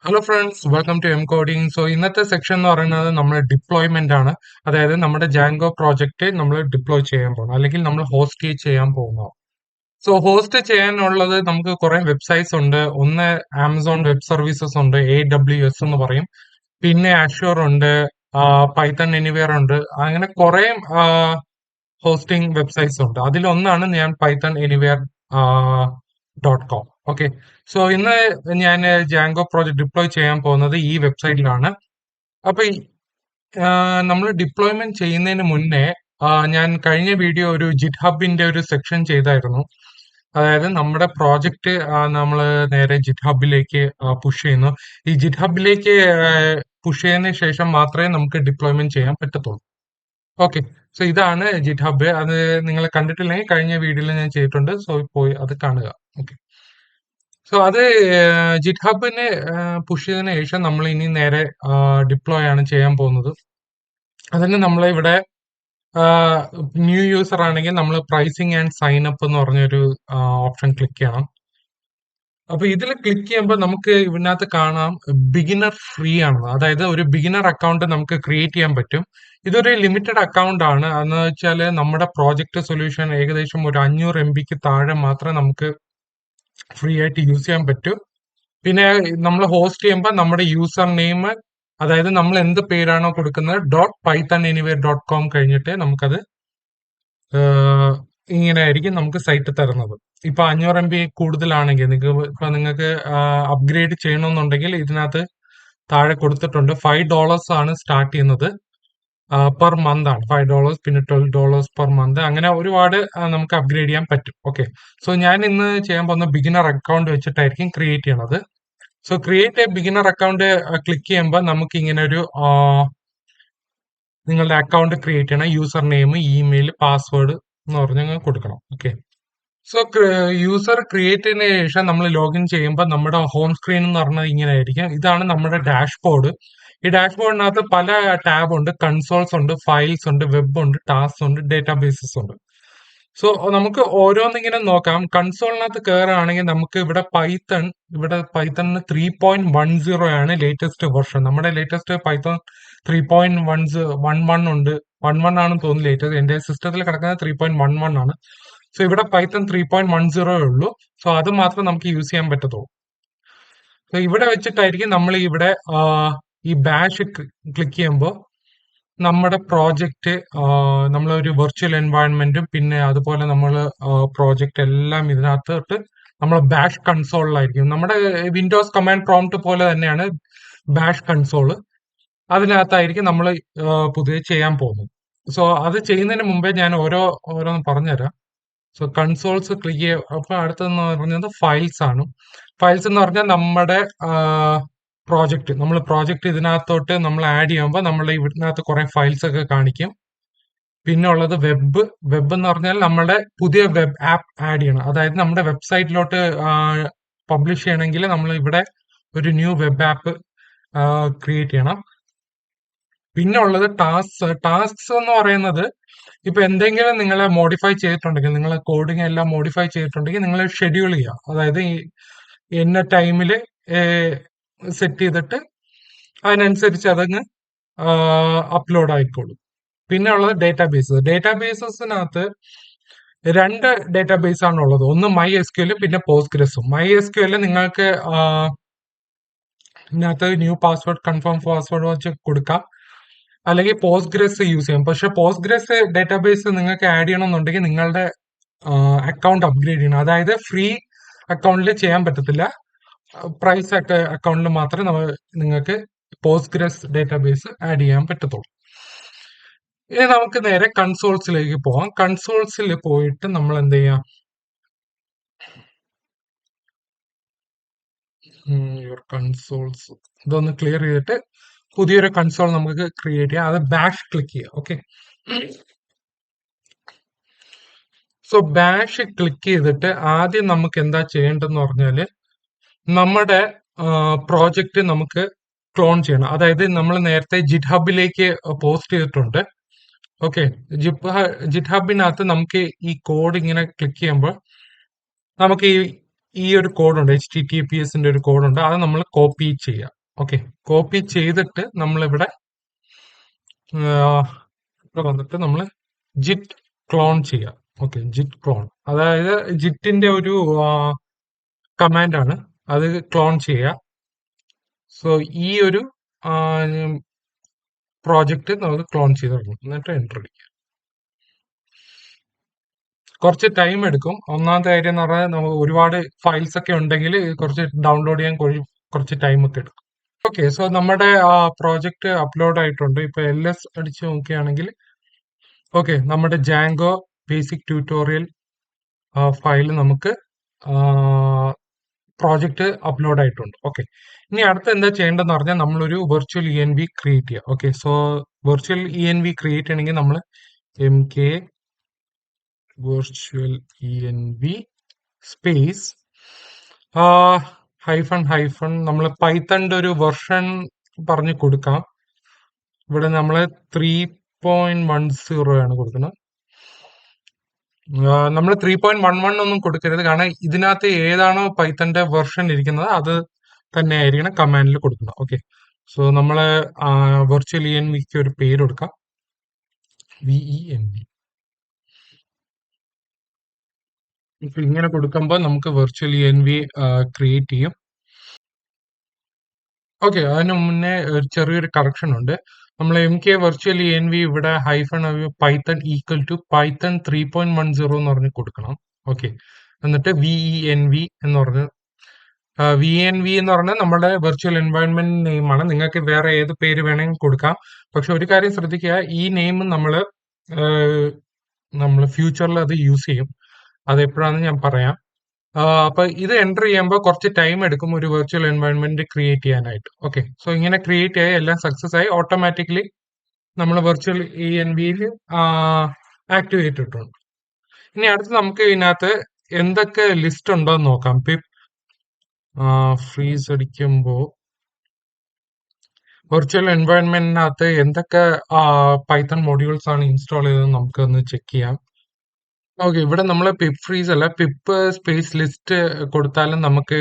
Hello friends, welcome to M coding. So ഇന്നത്തെ section എന്ന് പറയുന്നത് നമ്മുടെ ഡിപ്ലോയ്മെന്റ് ആണ്. അതായത് നമ്മുടെ ജാങ്കോ പ്രോജക്റ്റ് നമ്മൾ ഡിപ്ലോയ് ചെയ്യാൻ പോകുന്നു, അല്ലെങ്കിൽ നമ്മൾ ഹോസ്റ്റ് ചെയ്യാൻ പോകുന്നു. സോ ഹോസ്റ്റ് ചെയ്യാനുള്ളത് നമുക്ക് കുറെ വെബ്സൈറ്റ്സ് ഉണ്ട്. ഒന്ന് ആമസോൺ വെബ് സർവീസസ് ഉണ്ട്, AWS എന്ന് പറയും. പിന്നെ അഷ്യൂർ ഉണ്ട്, പൈത്തൺ എനിവെയർ ഉണ്ട്. അങ്ങനെ കുറെ ഹോസ്റ്റിംഗ് വെബ്സൈറ്റ്സ് ഉണ്ട്. അതിലൊന്നാണ് ഞാൻ Python anywhere .com. Okay, so ഇന്ന് ഞാൻ ജാങ്കോ പ്രോജക്റ്റ് ഡിപ്ലോയ് ചെയ്യാൻ പോകുന്നത് ഈ വെബ്സൈറ്റിലാണ്. അപ്പൊ നമ്മൾ ഡിപ്ലോയ്മെന്റ് ചെയ്യുന്നതിന് മുന്നേ ഞാൻ കഴിഞ്ഞ വീഡിയോ ഒരു ജിറ്റ് ഹബിന്റെ ഒരു സെക്ഷൻ ചെയ്തായിരുന്നു. അതായത് നമ്മുടെ പ്രോജക്റ്റ് നമ്മൾ നേരെ ജിറ്റ് ഹബിലേക്ക് പുഷ് ചെയ്യുന്നു. ഈ ജിറ്റ് ഹബിലേക്ക് പുഷ് ചെയ്തതിന് ശേഷം മാത്രമേ നമുക്ക് ഡിപ്ലോയ്മെന്റ് ചെയ്യാൻ പറ്റത്തുള്ളൂ. ഓക്കെ, സോ ഇതാണ് ജിറ്റ് ഹബ്. അത് നിങ്ങൾ കണ്ടിട്ടില്ലെങ്കിൽ കഴിഞ്ഞ വീഡിയോയിൽ ഞാൻ ചെയ്തിട്ടുണ്ട്. സോ പോയി അത് കാണുക. ഓക്കെ, സോ അത് ജിറ്റ് ഹബിന് പുഷ് ചെയ്തതിനു ശേഷം നമ്മൾ ഇനി നേരെ ഡിപ്ലോയ് ആണ് ചെയ്യാൻ പോകുന്നത്. അതിന് നമ്മൾ ഇവിടെ ന്യൂ യൂസർ ആണെങ്കിൽ നമ്മൾ പ്രൈസിങ് ആൻഡ് സൈൻ അപ്പ് എന്ന് പറഞ്ഞൊരു ഓപ്ഷൻ ക്ലിക്ക് ചെയ്യണം. അപ്പൊ ഇതിൽ ക്ലിക്ക് ചെയ്യുമ്പോൾ നമുക്ക് ഇതിനകത്ത് കാണാം ബിഗിനർ ഫ്രീ ആണെന്ന്. അതായത് ഒരു ബിഗിനർ അക്കൗണ്ട് നമുക്ക് ക്രിയേറ്റ് ചെയ്യാൻ പറ്റും. ഇതൊരു ലിമിറ്റഡ് അക്കൗണ്ട് ആണ്. എന്ന് വെച്ചാൽ നമ്മുടെ പ്രോജക്റ്റ് സൊല്യൂഷൻ ഏകദേശം ഒരു 500 MB താഴെ മാത്രമേ നമുക്ക് ഫ്രീ ആയിട്ട് യൂസ് ചെയ്യാൻ പറ്റൂ. പിന്നെ നമ്മൾ ഹോസ്റ്റ് ചെയ്യുമ്പോൾ നമ്മുടെ യൂസർ നെയിം, അതായത് നമ്മൾ എന്ത് പേരാണോ കൊടുക്കുന്നത് .pythonanywhere.com കഴിഞ്ഞിട്ട് നമുക്കത് ഇങ്ങനെ ആയിരിക്കും നമുക്ക് സൈറ്റ് തരുന്നത്. ഇപ്പൊ 500 MB കൂടുതലാണെങ്കിൽ നിങ്ങൾക്ക് അപ്ഗ്രേഡ് ചെയ്യണമെന്നുണ്ടെങ്കിൽ ഇതിനകത്ത് താഴെ കൊടുത്തിട്ടുണ്ട്. $5 ആണ് സ്റ്റാർട്ട് ചെയ്യുന്നത്. പെർ മന്ത് ആണ് $5, പിന്നെ $12 പെർ മന്ത്. അങ്ങനെ ഒരുപാട് നമുക്ക് അപ്ഗ്രേഡ് ചെയ്യാൻ പറ്റും. ഓക്കെ, സോ ഞാൻ ഇന്ന് ചെയ്യാൻ പോകുന്ന ബിഗിനർ അക്കൗണ്ട് വെച്ചിട്ടായിരിക്കും ക്രിയേറ്റ് ചെയ്യണത്. So create A beginner account click ചെയ്യുമ്പോൾ നമുക്ക് ഇങ്ങനെ ഒരു നിങ്ങളുടെ അക്കൗണ്ട് ക്രിയേറ്റ് ചെയ്യണം. യൂസർ നെയിം, ഇമെയിൽ, പാസ്വേഡ് എന്ന് പറഞ്ഞ് കൊടുക്കണം. ഓക്കെ, സോ യൂസർ ക്രിയേറ്റ് ചെയ്തതിനു ശേഷം നമ്മൾ ലോഗിൻ ചെയ്യുമ്പോൾ നമ്മുടെ ഹോം സ്ക്രീൻ എന്ന് പറഞ്ഞത് ഇങ്ങനെ ആയിരിക്കും. ഇതാണ് നമ്മുടെ ഡാഷ്ബോർഡ്. ഈ ഡാഷ്ബോർഡിനകത്ത് പല ടാബ് ഉണ്ട്. കൺസോൾസ് ഉണ്ട്, ഫയൽസ് ഉണ്ട്, വെബ് ഉണ്ട്, ടാസ്ക് ഉണ്ട്, ഡേറ്റാബേസസ് ഉണ്ട്. സോ നമുക്ക് ഓരോന്നിങ്ങനെ നോക്കാം. കൺസോളിനകത്ത് കയറുകയാണെങ്കിൽ നമുക്ക് ഇവിടെ പൈത്തണിന് 3.10 ആണ് ലേറ്റസ്റ്റ് വെർഷൻ. നമ്മുടെ ലേറ്റസ്റ്റ് പൈത്തൺ 3.11 ഉണ്ട്. 11 ആണെന്ന് തോന്നുന്നു ലേറ്റസ്റ്റ്. എന്റെ സിസ്റ്റത്തിൽ കിടക്കുന്നത് 3.11 ആണ്. സോ ഇവിടെ പൈത്തൺ 3.10 ഉള്ളൂ. സോ അത് മാത്രം നമുക്ക് യൂസ് ചെയ്യാൻ പറ്റത്തുള്ളൂ. സോ ഇവിടെ വെച്ചിട്ടായിരിക്കും നമ്മൾ ഇവിടെ ഈ ബാഷ് ക്ലിക്ക് ചെയ്യുമ്പോൾ നമ്മുടെ പ്രോജക്റ്റ്, നമ്മളൊരു വെർച്വൽ എൻവയൺമെന്റും പിന്നെ അതുപോലെ നമ്മൾ പ്രോജക്റ്റ് എല്ലാം ഇതിനകത്തോട്ട് നമ്മൾ ബാഷ് കൺസോളിലായിരിക്കും. നമ്മുടെ വിൻഡോസ് കമാൻഡ് പ്രോംപ്റ്റ് പോലെ തന്നെയാണ് ബാഷ് കൺസോള്. അതിനകത്തായിരിക്കും നമ്മൾ പുതിയ ചെയ്യാൻ പോകുന്നത്. സോ അത് ചെയ്യുന്നതിന് മുമ്പേ ഞാൻ ഓരോന്ന് പറഞ്ഞുതരാം. സോ കൺസോൾസ് ക്ലിക്ക് ചെയ്യുക. അപ്പൊ അടുത്തെന്ന് പറഞ്ഞത് ഫയൽസ് ആണ്. ഫയൽസ് എന്ന് പറഞ്ഞാൽ നമ്മുടെ പ്രോജക്റ്റ്, നമ്മൾ പ്രോജക്റ്റ് ഇതിനകത്തോട്ട് നമ്മൾ ആഡ് ചെയ്യുമ്പോൾ നമ്മൾ ഇതിനകത്ത് കുറെ ഫയൽസ് ഒക്കെ കാണിക്കും. പിന്നെ ഉള്ളത് വെബ് എന്ന് പറഞ്ഞാൽ നമ്മുടെ പുതിയ വെബ് ആപ്പ് ആഡ് ചെയ്യണം. അതായത് നമ്മുടെ വെബ്സൈറ്റിലോട്ട് പബ്ലിഷ് ചെയ്യണമെങ്കിൽ നമ്മൾ ഇവിടെ ഒരു ന്യൂ വെബ് ആപ്പ് ക്രിയേറ്റ് ചെയ്യണം. പിന്നെ ഉള്ളത് ടാസ്ക്സ് എന്ന് പറയുന്നത് ഇപ്പൊ എന്തെങ്കിലും നിങ്ങൾ മോഡിഫൈ ചെയ്തിട്ടുണ്ടെങ്കിൽ, നിങ്ങൾ കോഡിംഗ് എല്ലാം മോഡിഫൈ ചെയ്തിട്ടുണ്ടെങ്കിൽ നിങ്ങൾ ഷെഡ്യൂൾ ചെയ്യുക. അതായത് ഇന്ന ടൈമിൽ സെറ്റ് ചെയ്തിട്ട് അതിനനുസരിച്ച് അതങ്ങ് അപ്ലോഡ് ആയിക്കോളും. പിന്നെ ഉള്ളത് ഡേറ്റാബേസസിനകത്ത് 2 ഡേറ്റാബേസ് ആണ് ഉള്ളത്. ഒന്ന് MySQL, പിന്നെ പോസ്റ്റ്ഗ്രസും. MySQL നിങ്ങൾക്ക് ഇതിനകത്ത് ന്യൂ പാസ്വേഡ്, കൺഫേം പാസ്വേഡ് വെച്ച് കൊടുക്കാം, അല്ലെങ്കിൽ പോസ്റ്റ്ഗ്രസ് യൂസ് ചെയ്യാം. പക്ഷെ പോസ്റ്റ്ഗ്രസ് ഡേറ്റാബേസ് നിങ്ങൾക്ക് ആഡ് ചെയ്യണമെന്നുണ്ടെങ്കിൽ നിങ്ങളുടെ അക്കൗണ്ട് അപ്ഗ്രേഡ് ചെയ്യണം. അതായത് ഫ്രീ അക്കൗണ്ടിൽ ചെയ്യാൻ പറ്റത്തില്ല. പ്രൈസ് അക്കൗണ്ടിൽ മാത്രമേ നിങ്ങൾക്ക് പോസ്റ്റ്ഗ്രസ് ഡേറ്റാബേസ് ആഡ് ചെയ്യാൻ പറ്റത്തുള്ളൂ. ഇനി നമുക്ക് നേരെ കൺസോൾസിലേക്ക് പോവാം. കൺസോൾസിൽ പോയിട്ട് നമ്മൾ എന്ത് ചെയ്യാം, കൺസോൾസ് ഇതൊന്ന് ക്ലിയർ ചെയ്തിട്ട് പുതിയൊരു കൺസോൾ നമുക്ക് ക്രിയേറ്റ് ചെയ്യാം. അത് ബാഷ് ക്ലിക്ക് ചെയ്യാം. ഓക്കെ, സോ ബാഷ് ക്ലിക്ക് ചെയ്തിട്ട് ആദ്യം നമുക്ക് എന്താ ചെയ്യേണ്ടതെന്ന് പറഞ്ഞാല് നമ്മുടെ പ്രോജക്റ്റ് നമുക്ക് ക്ലോൺ ചെയ്യണം. അതായത് നമ്മൾ നേരത്തെ ജിറ്റ് ഹബിലേക്ക് പോസ്റ്റ് ചെയ്തിട്ടുണ്ട്. ഓക്കെ, ജിറ്റ് ഹബിനകത്ത് നമുക്ക് ഈ കോഡ് ഇങ്ങനെ ക്ലിക്ക് ചെയ്യുമ്പോൾ നമുക്ക് ഈ ഈ ഒരു കോഡുണ്ട്, HTTPSന്റെ ഒരു കോഡുണ്ട്, അത് നമ്മൾ കോപ്പി ചെയ്യുക. ഓക്കെ, കോപ്പി ചെയ്തിട്ട് നമ്മളിവിടെ ഇവിടെ വന്നിട്ട് നമ്മൾ ജിറ്റ് ക്ലോൺ ചെയ്യുക. ഓക്കെ, ജിറ്റ് ക്ലോൺ, അതായത് ജിറ്റിന്റെ ഒരു കമാൻഡ് ആണ്, അത് ക്ലോൺ ചെയ്യുക. സോ ഈ ഒരു പ്രോജക്റ്റ് നമുക്ക് ക്ലോൺ ചെയ്ത് തുടങ്ങും, എന്നിട്ട് എൻ്റർ അടിക്കുക. കുറച്ച് ടൈം എടുക്കും. ഒന്നാമത്തെ കാര്യം എന്ന് പറഞ്ഞാൽ നമുക്ക് ഒരുപാട് ഫയൽസ് ഒക്കെ ഉണ്ടെങ്കിൽ കുറച്ച് ഡൗൺലോഡ് ചെയ്യാൻ കുറച്ച് ടൈം ഒക്കെ എടുക്കും. ഓക്കെ, സോ നമ്മുടെ പ്രോജക്റ്റ് അപ്ലോഡ് ആയിട്ടുണ്ട്. ഇപ്പൊ LS അടിച്ച് നോക്കുകയാണെങ്കിൽ ഓക്കെ, നമ്മുടെ ജാങ്കോ ബേസിക് ട്യൂട്ടോറിയൽ ഫയൽ നമുക്ക് പ്രോജക്റ്റ് അപ്ലോഡ് ആയിട്ടുണ്ട്. ഓക്കെ, ഇനി അടുത്ത് എന്താ ചെയ്യേണ്ടതെന്ന് പറഞ്ഞാൽ നമ്മളൊരു വെർച്വൽ ENV ക്രിയേറ്റ് ചെയ്യുക. Okay, so virtual ENV create ചെയ്യണമെങ്കിൽ നമ്മൾ MK virtual ENV space hyphen നമ്മൾ പൈത്തണിന്റെ ഒരു വെർഷൻ പറഞ്ഞു കൊടുക്കാം. ഇവിടെ നമ്മൾ 3.10 ആണ് കൊടുക്കുന്നത്. നമ്മൾ 3.11 ഒന്നും കൊടുക്കരുത്, കാരണം ഇതിനകത്ത് ഏതാണോ പൈത്തന്റെ വെർഷൻ ഇരിക്കുന്നത് അത് തന്നെ ആയിരിക്കണം കമാൻഡിൽ കൊടുക്കുന്നത്. ഓക്കെ, സോ നമ്മള് വെർച്വൽ ENVക്ക് ഒരു പേര് കൊടുക്കാം, VENV. ഇപ്പൊ ഇങ്ങനെ കൊടുക്കുമ്പോൾ നമുക്ക് വെർച്വൽ ENV ക്രിയേറ്റ് ചെയ്യും. ഓക്കെ, അതിന് മുന്നേ ഒരു ചെറിയൊരു കറക്ഷൻ ഉണ്ട്. നമ്മൾ MK വെർച്വൽ ENV ഇവിടെ hyphen python equal to python 3.10 എന്ന് പറഞ്ഞ് കൊടുക്കണം. ഓക്കെ, എന്നിട്ട് VENV എന്ന് പറഞ്ഞ് VNV എന്ന് പറഞ്ഞാൽ നമ്മുടെ വെർച്വൽ എൻവയോൺമെന്റ് നെയിമാണ്. നിങ്ങൾക്ക് വേറെ ഏത് പേര് വേണമെങ്കിൽ കൊടുക്കാം. പക്ഷെ ഒരു കാര്യം ശ്രദ്ധിക്കുക, ഈ നെയിം നമ്മൾ ഫ്യൂച്ചറിൽ അത് യൂസ് ചെയ്യും. അത് എപ്പോഴാണെന്ന് ഞാൻ പറയാം. അപ്പൊ ഇത് എൻ്റർ ചെയ്യുമ്പോൾ കുറച്ച് ടൈം എടുക്കും ഒരു വെർച്വൽ എൻവയോൺമെന്റ് ക്രിയേറ്റ് ചെയ്യാനായിട്ട്. ഓക്കെ, സോ ഇങ്ങനെ ക്രിയേറ്റ് ആയി എല്ലാം സക്സസ് ആയി ഓട്ടോമാറ്റിക്കലി നമ്മൾ വെർച്വൽ ENVയിൽ ആക്ടിവേറ്റ് ഇട്ടുണ്ട്. ഇനി അടുത്ത് നമുക്ക് ഇതിനകത്ത് എന്തൊക്കെ ലിസ്റ്റ് ഉണ്ടോ എന്ന് നോക്കാം. പിപ്പ് ഫ്രീസ് അടിക്കുമ്പോൾ വെർച്വൽ എൻവയോൺമെന്റിനകത്ത് എന്തൊക്കെ പൈത്തൺ മോഡ്യൂൾസ് ആണ് ഇൻസ്റ്റാൾ ചെയ്തത് നമുക്ക് ഒന്ന് ചെക്ക് ചെയ്യാം. ഓക്കെ, ഇവിടെ നമ്മൾ പിപ്പ് ഫ്രീസ് അല്ല, പിപ്പ് സ്പേസ് ലിസ്റ്റ് കൊടുത്താലും നമുക്ക്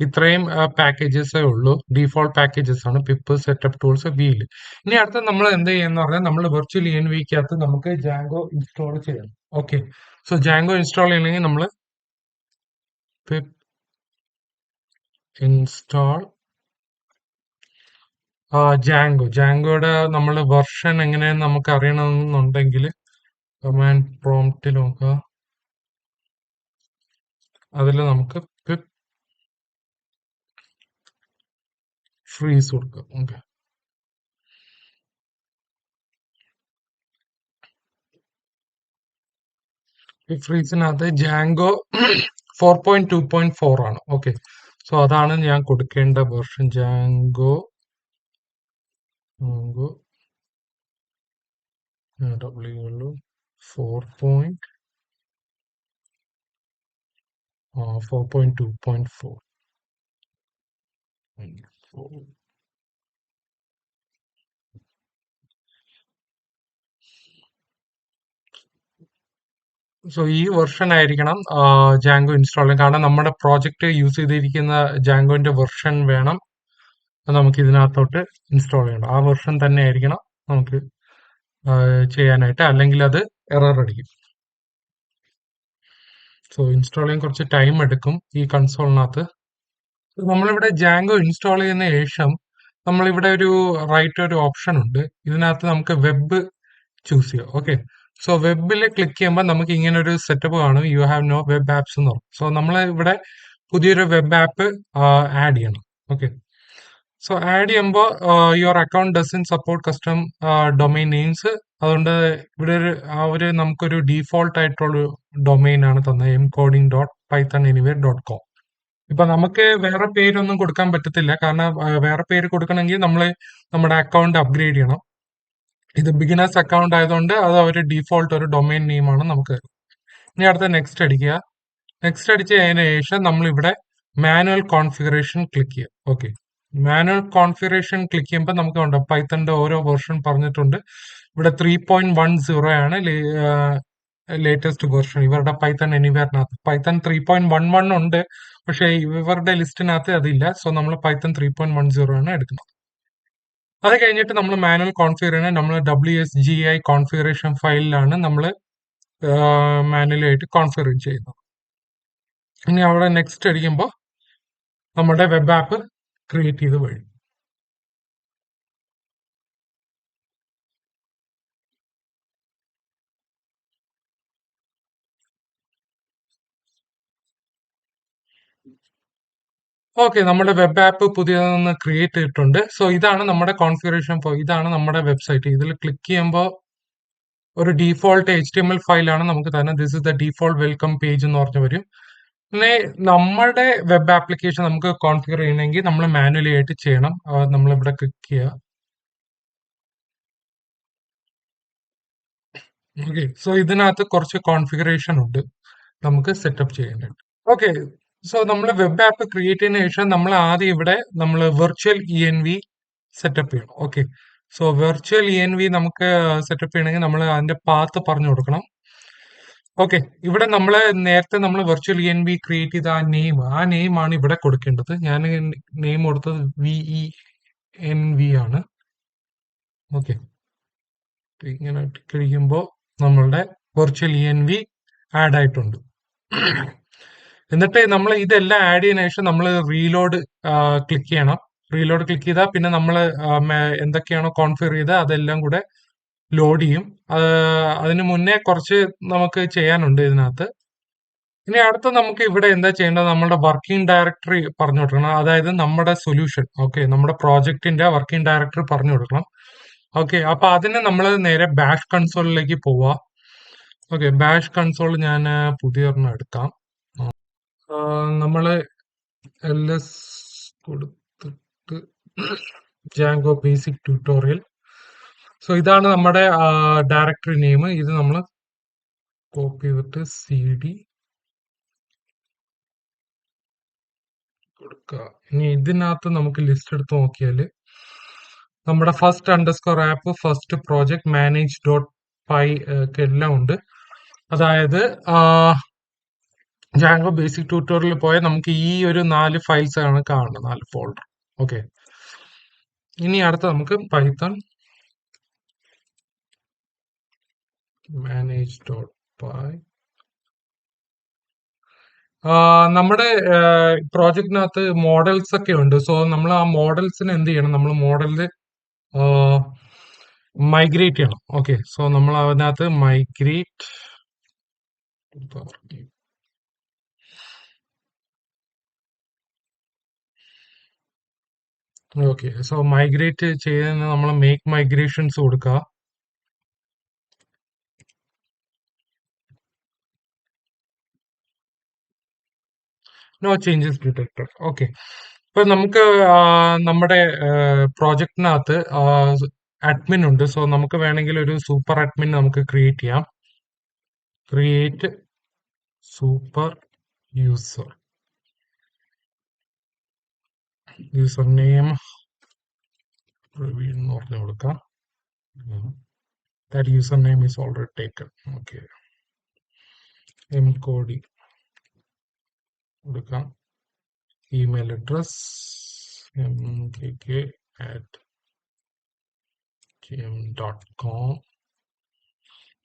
ഇത്രയും പാക്കേജസേ ഉള്ളൂ. ഡീഫോൾട്ട് പാക്കേജസ് ആണ് പിപ്പ്, സെറ്റപ്പ് ടൂൾസ്, വീൽ. ഇനി അടുത്ത നമ്മൾ എന്ത് ചെയ്യുന്ന പറഞ്ഞാൽ നമ്മൾ വെർച്വൽ ENVക്കകത്ത് നമുക്ക് ജാങ്കോ ഇൻസ്റ്റാൾ ചെയ്യണം. ഓക്കെ, സോ ജാങ്കോ ഇൻസ്റ്റാൾ ചെയ്യണമെങ്കിൽ നമ്മൾ പിപ്പ് ഇൻസ്റ്റാൾ ജാങ്കോയുടെ നമ്മൾ വെർഷൻ എങ്ങനെയാന്ന് നമുക്ക് അറിയണമെന്നുണ്ടെങ്കിൽ കമാൻഡ് പ്രോംപ്റ്റിൽ നോക്കുക, അതിൽ നമുക്ക് പിപ്പ് ഫ്രീസ് കൊടുക്കുക. ഓക്കെ, പിപ്പ് ഫ്രീസിനകത്ത് ജാങ്കോ 4.2.4 ആണ്. ഓക്കെ, സോ അതാണ് ഞാൻ കൊടുക്കേണ്ട വെർഷൻ. ജാങ്കോ W 4.2.4. സോ ഈ വെർഷൻ ആയിരിക്കണം ജാങ്കോ ഇൻസ്റ്റാൾ ചെയ്യാൻ, കാരണം നമ്മുടെ പ്രോജക്റ്റ് യൂസ് ചെയ്തിരിക്കുന്ന ജാങ്കോന്റെ വെർഷൻ വേണം നമുക്ക് ഇതിനകത്തോട്ട് ഇൻസ്റ്റാൾ ചെയ്യണം. ആ വെർഷൻ തന്നെ ആയിരിക്കണം നമുക്ക് ചെയ്യാനായിട്ട്, അല്ലെങ്കിൽ അത് എറർ അടിക്കും. സോ ഇൻസ്റ്റാൾ ചെയ്യാൻ കുറച്ച് ടൈം എടുക്കും ഈ കൺസോളിനകത്ത്. നമ്മളിവിടെ ജാങ്കോ ഇൻസ്റ്റാൾ ചെയ്യുന്ന ശേഷം നമ്മളിവിടെ ഒരു ഒരു ഓപ്ഷൻ ഉണ്ട്. ഇതിനകത്ത് നമുക്ക് വെബ് ചൂസ് ചെയ്യാം. ഓക്കെ, സോ വെബിൽ ക്ലിക്ക് ചെയ്യുമ്പോൾ നമുക്ക് ഇങ്ങനെ ഒരു സെറ്റപ്പ് കാണും, you have no web apps എന്ന് പറയും. സോ നമ്മൾ ഇവിടെ പുതിയൊരു വെബ് ആപ്പ് ആഡ് ചെയ്യണം. ഓക്കെ, സോ ആഡ് ചെയ്യുമ്പോൾ your account doesn't support custom domain names. അതുകൊണ്ട് ഇവിടെ നമുക്കൊരു ഡീഫോൾട്ട് ആയിട്ടുള്ള ഡൊമൈൻ ആണ് തന്നത്, mcoding.pythonanywhere.com. ഇപ്പൊ നമുക്ക് വേറെ പേരൊന്നും കൊടുക്കാൻ പറ്റത്തില്ല, കാരണം വേറെ പേര് കൊടുക്കണമെങ്കിൽ നമ്മൾ നമ്മുടെ അക്കൗണ്ട് അപ്ഗ്രേഡ് ചെയ്യണം. ഇത് ബിഗിനേഴ്സ് അക്കൗണ്ട് ആയതുകൊണ്ട് അത് ഒരു ഡീഫോൾട്ട് ഒരു ഡൊമൈൻ നെയിമാണ് നമുക്ക്. ഇനി അടുത്ത നെക്സ്റ്റ് അടിക്കുക. നെക്സ്റ്റ് അടിച്ച് കഴിഞ്ഞ ശേഷം നമ്മൾ ഇവിടെ മാനുവൽ കോൺഫിഗറേഷൻ ക്ലിക്ക് ചെയ്യുക. ഓക്കെ, മാനുവൽ കോൺഫിഗറേഷൻ ക്ലിക്ക് ചെയ്യുമ്പോൾ നമുക്ക് ഉണ്ട് പൈത്തന്റെ ഓരോ വെർഷൻ പറഞ്ഞിട്ടുണ്ട്. ഇവിടെ 3.10 ആണ് ലേറ്റസ്റ്റ് വെർഷൻ ഇവരുടെ പൈത്തൺ എനിവെയറിനകത്ത് പൈത്തൺ 3.11 ഉണ്ട്. പക്ഷേ ഇവരുടെ ലിസ്റ്റിനകത്ത് അതില്ല. സോ നമ്മൾ പൈത്തൺ 3.10 ആണ് എടുക്കുന്നത്. അത് കഴിഞ്ഞിട്ട് നമ്മൾ മാനുവൽ കോൺഫിഗർ ചെയ്യണം. നമ്മൾ WSGI കോൺഫിഗറേഷൻ ഫയലിലാണ് നമ്മൾ മാനുവലി ആയിട്ട് കോൺഫിഗർ ചെയ്യുന്നത്. ഇനി അവിടെ നെക്സ്റ്റ് അടിക്കുമ്പോൾ നമ്മുടെ വെബ് ആപ്പ് ക്രിയേറ്റ് ചെയ്ത് വഴി. ഓക്കെ, നമ്മുടെ വെബ് ആപ്പ് പുതിയതൊന്ന് ക്രിയേറ്റ് ചെയ്തിട്ടുണ്ട്. സോ ഇതാണ് നമ്മുടെ കോൺഫിഗറേഷൻ. ഇതാണ് നമ്മുടെ വെബ്സൈറ്റ്. ഇതിൽ ക്ലിക്ക് ചെയ്യുമ്പോൾ ഒരു ഡീഫോൾട്ട് HTML ഫയലാണ് നമുക്ക് തരുന്നത്. This is the default welcome page എന്ന് പറഞ്ഞു വരും. പിന്നെ നമ്മുടെ വെബ് ആപ്ലിക്കേഷൻ നമുക്ക് കോൺഫിഗർ ചെയ്യണമെങ്കിൽ നമ്മൾ മാനുവലി ആയിട്ട് ചെയ്യണം. നമ്മളിവിടെ ക്ലിക്ക് ചെയ്യുക. ഓക്കെ, സോ ഇതിനകത്ത് കുറച്ച് കോൺഫിഗറേഷൻ ഉണ്ട് നമുക്ക് സെറ്റപ്പ് ചെയ്യേണ്ടത്. ഓക്കെ, സോ നമ്മൾ വെബ് ആപ്പ് ക്രിയേറ്റ് ചെയ്തതിനു ശേഷം നമ്മൾ ആദ്യം ഇവിടെ നമ്മൾ വെർച്വൽ ENV സെറ്റപ്പ് ചെയ്യണം. ഓക്കെ, സോ വെർച്വൽ ENV നമുക്ക് സെറ്റപ്പ് ചെയ്യണമെങ്കിൽ നമ്മൾ അതിന്റെ പാത്ത് പറഞ്ഞു കൊടുക്കണം. ഓക്കെ, ഇവിടെ നമ്മൾ നേരത്തെ നമ്മൾ വെർച്വൽ ENV ക്രിയേറ്റ് ചെയ്ത ആ നെയിം ആണ് ഇവിടെ കൊടുക്കേണ്ടത്. ഞാൻ നെയിം കൊടുത്തത് VENV ആണ്. ഓക്കെ, ഇങ്ങനെ കഴിയുമ്പോൾ നമ്മളുടെ വെർച്വൽ ENV ആഡ് ആയിട്ടുണ്ട്. എന്നിട്ട് നമ്മൾ ഇതെല്ലാം ആഡ് ചെയ്തതിനു ശേഷം നമ്മൾ റീലോഡ് ക്ലിക്ക് ചെയ്യണം. റീലോഡ് ക്ലിക്ക് ചെയ്താൽ പിന്നെ നമ്മൾ എന്തൊക്കെയാണോ കോൺഫിഗർ ചെയ്തത് അതെല്ലാം കൂടെ ലോഡ് ചെയ്യും. അതിന് മുന്നേ കുറച്ച് നമുക്ക് ചെയ്യാനുണ്ട് ഇതിനകത്ത്. ഇനി അടുത്ത നമുക്ക് ഇവിടെ എന്താ ചെയ്യേണ്ടത്, നമ്മുടെ വർക്കിംഗ് ഡയറക്ടറി പറഞ്ഞു കൊടുക്കണം. അതായത് നമ്മുടെ സൊല്യൂഷൻ, ഓക്കെ, നമ്മുടെ പ്രോജക്റ്റിന്റെ വർക്കിംഗ് ഡയറക്ടറി പറഞ്ഞു കൊടുക്കണം. ഓക്കെ, അപ്പൊ അതിന് നമ്മൾ നേരെ ബാഷ് കൺസോളിലേക്ക് പോവാ. ഓക്കെ, ബാഷ് കൺസോൾ ഞാൻ പുതിയൊരെണ്ണം എടുക്കാം. നമ്മള് LS കൊടുത്തിട്ട് ജാങ്കോ ബേസിക് ട്യൂട്ടോറിയൽ. സോ ഇതാണ് നമ്മുടെ ഡയറക്ടറി നെയിം. ഇത് നമ്മൾ കോപ്പി ചെയ്തിട്ട് CD കൊടുക്കുക. ഇനി ഇതിനകത്ത് നമുക്ക് ലിസ്റ്റ് എടുത്ത് നോക്കിയാൽ നമ്മുടെ first underscore app, first project, manage.py ഒക്കെ എല്ലാം ഉണ്ട്. അതായത് ജാങ്കോ ബേസിക് ട്യൂട്ടോറിയൽ പോയാൽ നമുക്ക് ഈ ഒരു 4 ഫയൽസ് ആണ് കാണുന്നത്, 4 ഫോൾഡർ. ഓക്കെ, ഇനി അടുത്ത നമുക്ക് പൈത്തൺ manage.py. നമ്മുടെ പ്രോജക്റ്റിനകത്ത് മോഡൽസ് ഒക്കെ ഉണ്ട്. സോ നമ്മൾ ആ മോഡൽസിന് എന്ത് ചെയ്യണം, നമ്മൾ മോഡലിൽ മൈഗ്രേറ്റ് ചെയ്യണം. ഓക്കെ, സോ നമ്മൾ അതിനകത്ത് മൈഗ്രേറ്റ് ഓക്കെ, സോ മൈഗ്രേറ്റ് ചെയ്യുന്ന നമ്മൾ മേക്ക് മൈഗ്രേഷൻസ് കൊടുക്കുക. No changes detected. ഓക്കെ, ഇപ്പൊ നമുക്ക് നമ്മുടെ പ്രോജക്റ്റിനകത്ത് അഡ്മിൻ ഉണ്ട്. സോ നമുക്ക് വേണമെങ്കിൽ ഒരു സൂപ്പർ അഡ്മിൻ നമുക്ക് ക്രിയേറ്റ് ചെയ്യാം. Create super user, user name Praveen എന്ന് പറഞ്ഞു കൊടുക്കാം. That username is already taken. Okay, mcody കൊടുക്കാം. Email address mkk@gmail.com.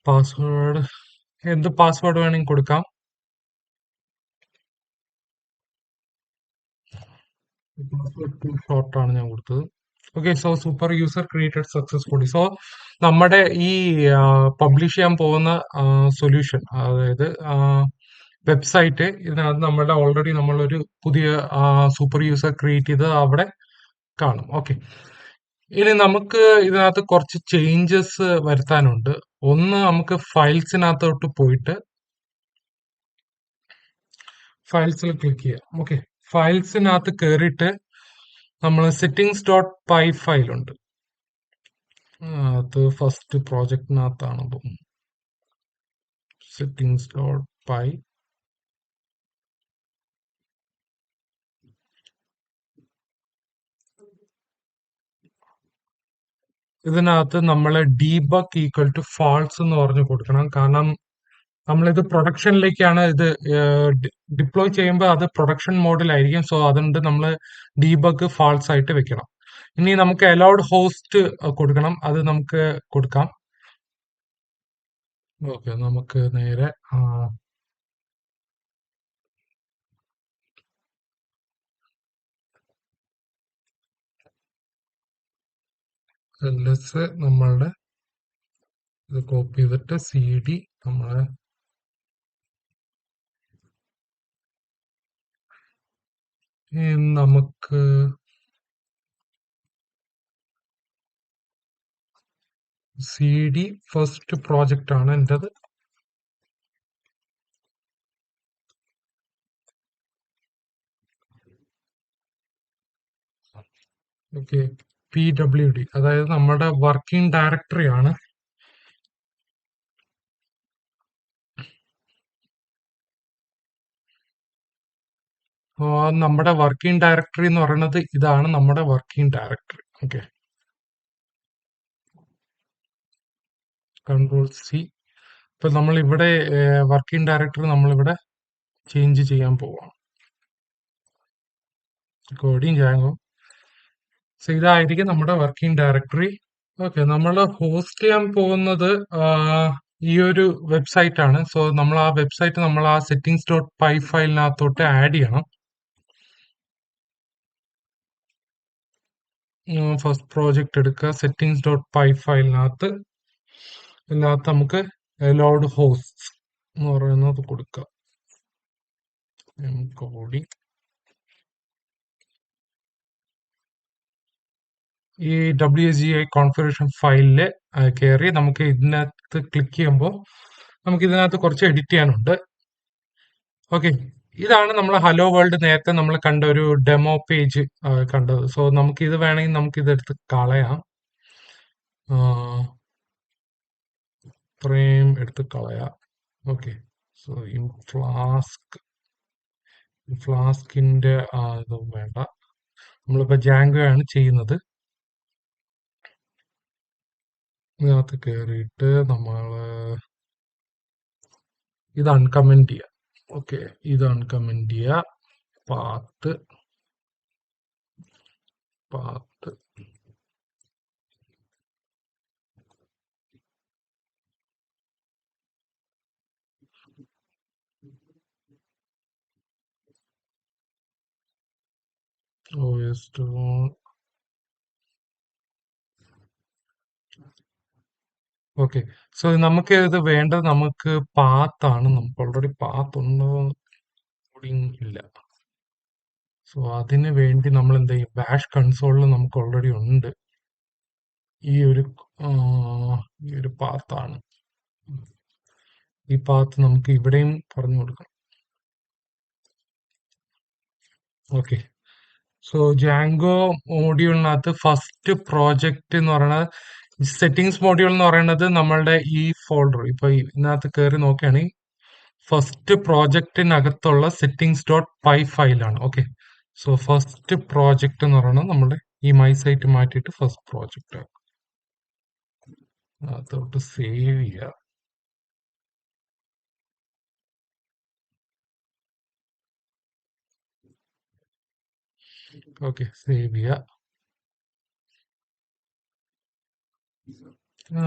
പാസ്വേഡ് എന്ത് പാസ്വേഡ് വേണമെങ്കിൽ കൊടുക്കാം. ഷോർട്ട് ആണ് ഞാൻ കൊടുത്തത്. Okay, so super user created successfully. So നമ്മുടെ ഈ പബ്ലിഷ് ചെയ്യാൻ പോകുന്ന സൊല്യൂഷൻ, അതായത് വെബ്സൈറ്റ്, ഇതിനകത്ത് നമ്മുടെ ഓൾറെഡി നമ്മളൊരു പുതിയ സൂപ്പർ യൂസർ ക്രിയേറ്റ് ചെയ്ത് അവിടെ കാണും. ഓക്കെ, ഇനി നമുക്ക് ഇതിനകത്ത് കുറച്ച് ചേഞ്ചസ് വരുത്താനുണ്ട്. ഒന്ന്, നമുക്ക് ഫയൽസിനകത്തോട്ട് പോയിട്ട് ഫയൽസിൽ ക്ലിക്ക് ചെയ്യാം. ഓക്കെ, ഫയൽസിനകത്ത് കയറിയിട്ട് നമ്മൾ settings.py ഫയലുണ്ട്. അത് ഫസ്റ്റ് പ്രോജക്റ്റിനകത്താണ്. settings.py. ഇതിനകത്ത് നമ്മൾ ഡീബഗ് ഈക്വൽ ടു ഫാൾസ് എന്ന് പറഞ്ഞു കൊടുക്കണം. കാരണം നമ്മളിത് പ്രൊഡക്ഷനിലേക്കാണ് ഇത് ഡിപ്ലോയ് ചെയ്യുമ്പോൾ അത് പ്രൊഡക്ഷൻ മോഡിലായിരിക്കും. സോ അതുകൊണ്ട് നമ്മൾ ഡീബഗ് ഫാൾസ് ആയിട്ട് വെക്കണം. ഇനി നമുക്ക് അലൗഡ് ഹോസ്റ്റ് കൊടുക്കണം. അത് നമുക്ക് കൊടുക്കാം. ഓക്കെ, നമുക്ക് നേരെ എൽഎസ് നമ്മളുടെ ഇത് കോപ്പി ചെയ്തിട്ട് CD നമ്മളെ നമുക്ക് CD ഫസ്റ്റ് പ്രോജക്റ്റ് ആണ് എൻ്റെത്. ഓക്കെ, PWD അതായത് നമ്മുടെ വർക്കിംഗ് ഡയറക്ടറി ആണ്. നമ്മുടെ വർക്കിംഗ് ഡയറക്ടറി എന്ന് പറയുന്നത് ഇതാണ് നമ്മുടെ വർക്കിംഗ് ഡയറക്ടറി. Okay, Ctrl+C. ഇപ്പൊ നമ്മൾ ഇവിടെ വർക്കിംഗ് ഡയറക്ടറി നമ്മളിവിടെ ചേഞ്ച് ചെയ്യാൻ പോവാം. കോഡിങ് ജാങ്കോ. സോ ഇതായിരിക്കും നമ്മുടെ വർക്കിംഗ് ഡയറക്ടറി. ഓക്കെ, നമ്മൾ ഹോസ്റ്റ് ചെയ്യാൻ പോകുന്നത് ഈ ഒരു വെബ്സൈറ്റ് ആണ്. സോ നമ്മൾ ആ വെബ്സൈറ്റ് നമ്മൾ ആ settings.py ഫയലിനകത്തോട്ട് ആഡ് ചെയ്യണം. ഫസ്റ്റ് പ്രോജക്റ്റ് എടുക്കുക, settings.py ഫയലിനകത്ത് നമുക്ക് അലൗഡ് ഹോസ്റ്റ് എന്ന് പറയുന്നത് കൊടുക്കുക. കോഡിങ് ഈ WSGI കോൺഫിഗറേഷൻ ഫയലില് കയറി നമുക്ക് ഇതിനകത്ത് ക്ലിക്ക് ചെയ്യുമ്പോൾ നമുക്ക് ഇതിനകത്ത് കുറച്ച് എഡിറ്റ് ചെയ്യാനുണ്ട്. ഓക്കെ, ഇതാണ് നമ്മൾ ഹലോ വേൾഡ് നേരത്തെ നമ്മൾ കണ്ട ഒരു ഡെമോ പേജ് കണ്ടത്. സോ നമുക്ക് ഇത് വേണമെങ്കിൽ നമുക്ക് ഇതെടുത്ത് കളയാം. ഇത്രയും എടുത്ത് കളയാം. ഓക്കെ, സോ ഫ്ലാസ്കിന്റെ ഇത് വേണ്ട. നമ്മളിപ്പോ ജാങ്കോ ആണ് ചെയ്യുന്നത്. ഇതിനകത്ത് കയറിയിട്ട് നമ്മള് ഇത് അൺകമന്റ് ചെയ്യുക. ഓക്കെ, ഇത് അൺകമന്റ് ചെയ്യുക. പാത്ത് ഓക്കെ, സോ നമുക്ക് ഇത് വേണ്ടത് നമുക്ക് പാത്താണ്. നമുക്ക് ഓൾറെഡി പാത്ത് ഉണ്ടോ ഇല്ല. സോ അതിന് വേണ്ടി നമ്മൾ എന്ത് ചെയ്യും, ബാഷ് കൺസോളിൽ നമുക്ക് ഓൾറെഡി ഉണ്ട് ഈ ഒരു പാത്താണ്. ഈ പാത്ത് നമുക്ക് ഇവിടെയും പറഞ്ഞു കൊടുക്കാം. ഓക്കെ, സോ ജാങ്കോ മോഡ്യൂളിനകത്ത് ഫസ്റ്റ് പ്രോജക്റ്റ് എന്ന് പറയുന്നത് സെറ്റിംഗ്സ് മോഡ്യൂൾ എന്ന് പറയുന്നത് നമ്മളുടെ ഈ ഫോൾഡർ ഇപ്പൊ ഇതിനകത്ത് കയറി നോക്കുകയാണെങ്കിൽ ഫസ്റ്റ് പ്രോജക്റ്റിനകത്തുള്ള settings.py ഫയലാണ്. ഓക്കെ, സോ ഫസ്റ്റ് പ്രോജക്റ്റ് എന്ന് പറയുന്നത് നമ്മുടെ ഈ മൈ സൈറ്റ് മാറ്റിയിട്ട് ഫസ്റ്റ് പ്രോജക്റ്റ് അതോട്ട് സേവ് ചെയ്യുക. ഓക്കെ, സേവ് ചെയ്യുക.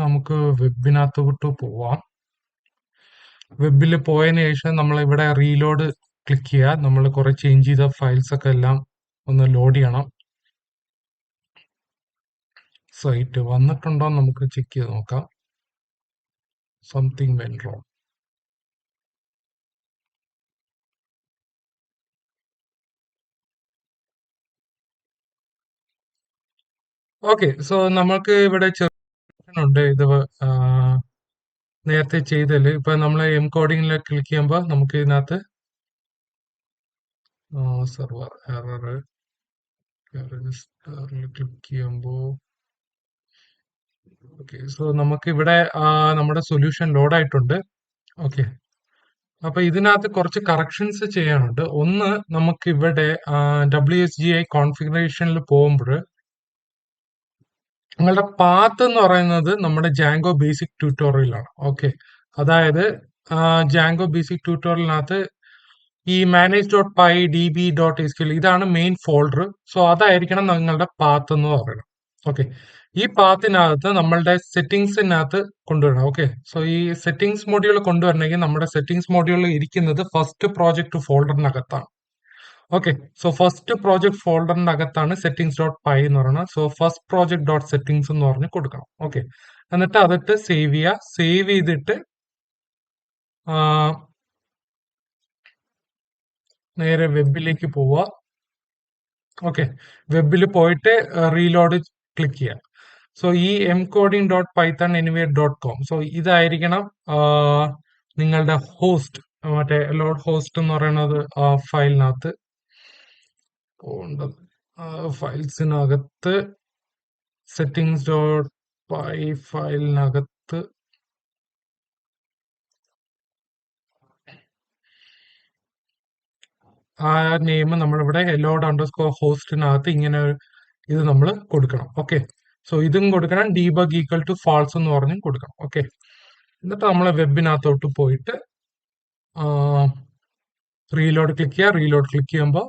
നമുക്ക് വെബിനകത്തോട്ട് പോവാം. വെബിൽ പോയതിനു ശേഷം നമ്മൾ ഇവിടെ റീലോഡ് ക്ലിക്ക് ചെയ്യുക. നമ്മൾ കുറെ ചേഞ്ച് ചെയ്ത ഫയൽസ് ഒക്കെ എല്ലാം ഒന്ന് ലോഡ് ചെയ്യണം. സൈറ്റ് വന്നിട്ടുണ്ടോ നമുക്ക് ചെക്ക് ചെയ്ത് നോക്കാം. Something went wrong. Okay, so നമുക്ക് ഇവിടെ ചെറുണ്ട് ഇത് നേരത്തെ ചെയ്തല്. ഇപ്പൊ നമ്മൾ എൻകോഡിംഗിൽ ക്ലിക്ക് ചെയ്യുമ്പോൾ നമുക്ക് ഇതിനകത്ത് സെർവർ എറർ രജിസ്റ്ററിൽ ക്ലിക്ക് ചെയ്യുമ്പോൾ ഓക്കെ, സോ നമുക്ക് ഇവിടെ നമ്മുടെ സൊല്യൂഷൻ ലോഡ് ആയിട്ടുണ്ട്. ഓക്കെ, അപ്പൊ ഇതിനകത്ത് കുറച്ച് കറക്ഷൻസ് ചെയ്യാനുണ്ട്. ഒന്ന്, നമുക്ക് ഇവിടെ WSGI കോൺഫിഗറേഷനിൽ പോകുമ്പോൾ നിങ്ങളുടെ പാത്ത് എന്ന് പറയുന്നത് നമ്മുടെ ജാങ്കോ ബേസിക് ട്യൂട്ടോറിയൽ ആണ്. ഓക്കെ, അതായത് ജാങ്കോ ബേസിക് ട്യൂട്ടോറിയലിനകത്ത് ഈ manage.py db.sql ഇതാണ് മെയിൻ ഫോൾഡർ. സോ അതായിരിക്കണം നിങ്ങളുടെ പാത്ത് എന്ന് പറയുന്നത്. ഓക്കെ, ഈ പാത്തിനകത്ത് നമ്മളുടെ സെറ്റിംഗ്സിനകത്ത് കൊണ്ടുവരണം. ഓക്കെ, സോ ഈ സെറ്റിംഗ്സ് മോഡ്യൂൾ കൊണ്ടുവരണമെങ്കിൽ നമ്മുടെ സെറ്റിംഗ്സ് മോഡ്യൂളിൽ ഇരിക്കുന്നത് ഫസ്റ്റ് പ്രോജക്റ്റ് ഫോൾഡറിനകത്താണ്. ഓക്കെ, സോ ഫസ്റ്റ് പ്രോജക്ട് ഫോൾഡറിന്റെ അകത്താണ് settings.py എന്ന് പറയുന്നത്. So first project dot settings എന്ന് പറഞ്ഞ് കൊടുക്കണം. ഓക്കെ, എന്നിട്ട് അതിട്ട് സേവ് ചെയ്യുക. സേവ് ചെയ്തിട്ട് നേരെ വെബിലേക്ക് പോവുക. ഓക്കെ, വെബിൽ പോയിട്ട് റീലോഡ് ക്ലിക്ക് ചെയ്യാം. സോ ഈ mcoding.python.anywhere.com, സോ ഇതായിരിക്കണം നിങ്ങളുടെ ഹോസ്റ്റ്, മറ്റേ ലോഡ് ഹോസ്റ്റ് എന്ന് പറയുന്നത് ഫയലിനകത്ത് പോകേണ്ടത്. ഫയൽസിനകത്ത് settings.py ഫയലിനകത്ത് ആ നെയിം നമ്മളിവിടെ load_host ഇങ്ങനെ ഇത് നമ്മൾ കൊടുക്കണം. ഓക്കെ, സോ ഇതും കൊടുക്കണം. ഡീബഗ് ഈക്വൽ ടു ഫാൾസ് എന്ന് പറഞ്ഞും കൊടുക്കണം. ഓക്കെ, എന്നിട്ട് നമ്മൾ വെബിനകത്തോട്ട് പോയിട്ട് റീലോഡ് ക്ലിക്ക് ചെയ്യുക. റീലോഡ് ക്ലിക്ക് ചെയ്യുമ്പോൾ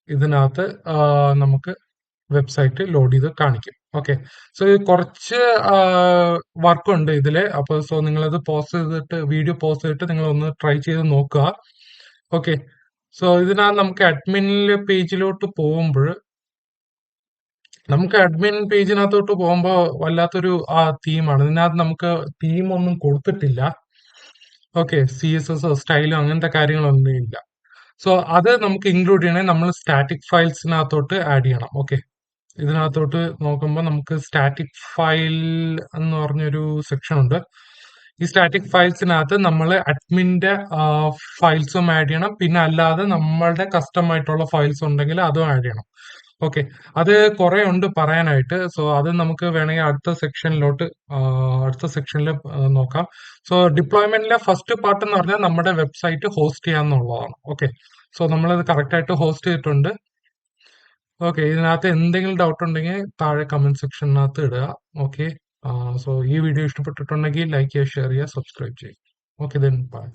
ഇതിനകത്ത് നമുക്ക് വെബ്സൈറ്റ് ലോഡ് ചെയ്ത് കാണിക്കും. ഓക്കെ, സോ കുറച്ച് വർക്കുണ്ട് ഇതില്. അപ്പൊ സോ നിങ്ങളത് പോസ്റ്റ് ചെയ്തിട്ട് വീഡിയോ പോസ്റ്റ് ചെയ്തിട്ട് നിങ്ങൾ ഒന്ന് ട്രൈ ചെയ്ത് നോക്കുക. ഓക്കെ, സോ ഇതിനകത്ത് നമുക്ക് അഡ്മിനിലെ പേജിലോട്ട് പോകുമ്പോൾ നമുക്ക് അഡ്മിൻ പേജിനകത്തോട്ട് പോകുമ്പോൾ വല്ലാത്തൊരു തീമാണ്. ഇതിനകത്ത് നമുക്ക് തീം ഒന്നും കൊടുത്തിട്ടില്ല. ഓക്കെ, CSS സ്റ്റൈലും അങ്ങനത്തെ കാര്യങ്ങളൊന്നും ഇല്ല. സോ അത് നമുക്ക് ഇൻക്ലൂഡ് ചെയ്യണേ നമ്മൾ സ്റ്റാറ്റിക് ഫയൽസിനകത്തോട്ട് ആഡ് ചെയ്യണം. ഓക്കെ, ഇതിനകത്തോട്ട് നോക്കുമ്പോൾ നമുക്ക് സ്റ്റാറ്റിക് ഫയൽ എന്ന് പറഞ്ഞൊരു സെക്ഷൻ ഉണ്ട്. ഈ സ്റ്റാറ്റിക് ഫയൽസിനകത്ത് നമ്മൾ അഡ്മിന്റെ ഫയൽസും ആഡ് ചെയ്യണം. പിന്നെ അല്ലാതെ നമ്മളുടെ കസ്റ്റം ആയിട്ടുള്ള ഫയൽസ് ഉണ്ടെങ്കിൽ അതും ആഡ് ചെയ്യണം. ഓക്കെ, അത് കുറെ ഉണ്ട് പറയാനായിട്ട്. സോ അത് നമുക്ക് വേണമെങ്കിൽ അടുത്ത സെക്ഷനിൽ നോക്കാം. സോ ഡിപ്ലോയ്മെന്റിലെ ഫസ്റ്റ് പാർട്ട് എന്ന് പറഞ്ഞാൽ നമ്മുടെ വെബ്സൈറ്റ് ഹോസ്റ്റ് ചെയ്യാന്നുള്ളതാണ്. ഓക്കെ, സോ നമ്മളത് കറക്റ്റ് ആയിട്ട് ഹോസ്റ്റ് ചെയ്തിട്ടുണ്ട്. ഓക്കെ, ഇതിനകത്ത് എന്തെങ്കിലും ഡൗട്ട് ഉണ്ടെങ്കിൽ താഴെ കമന്റ് സെക്ഷനകത്ത് ഇടുക. ഓക്കെ, സോ ഈ വീഡിയോ ഇഷ്ടപ്പെട്ടിട്ടുണ്ടെങ്കിൽ ലൈക്ക് ചെയ്യുക, ഷെയർ ചെയ്യുക, സബ്സ്ക്രൈബ് ചെയ്യുക. Okay, then bye.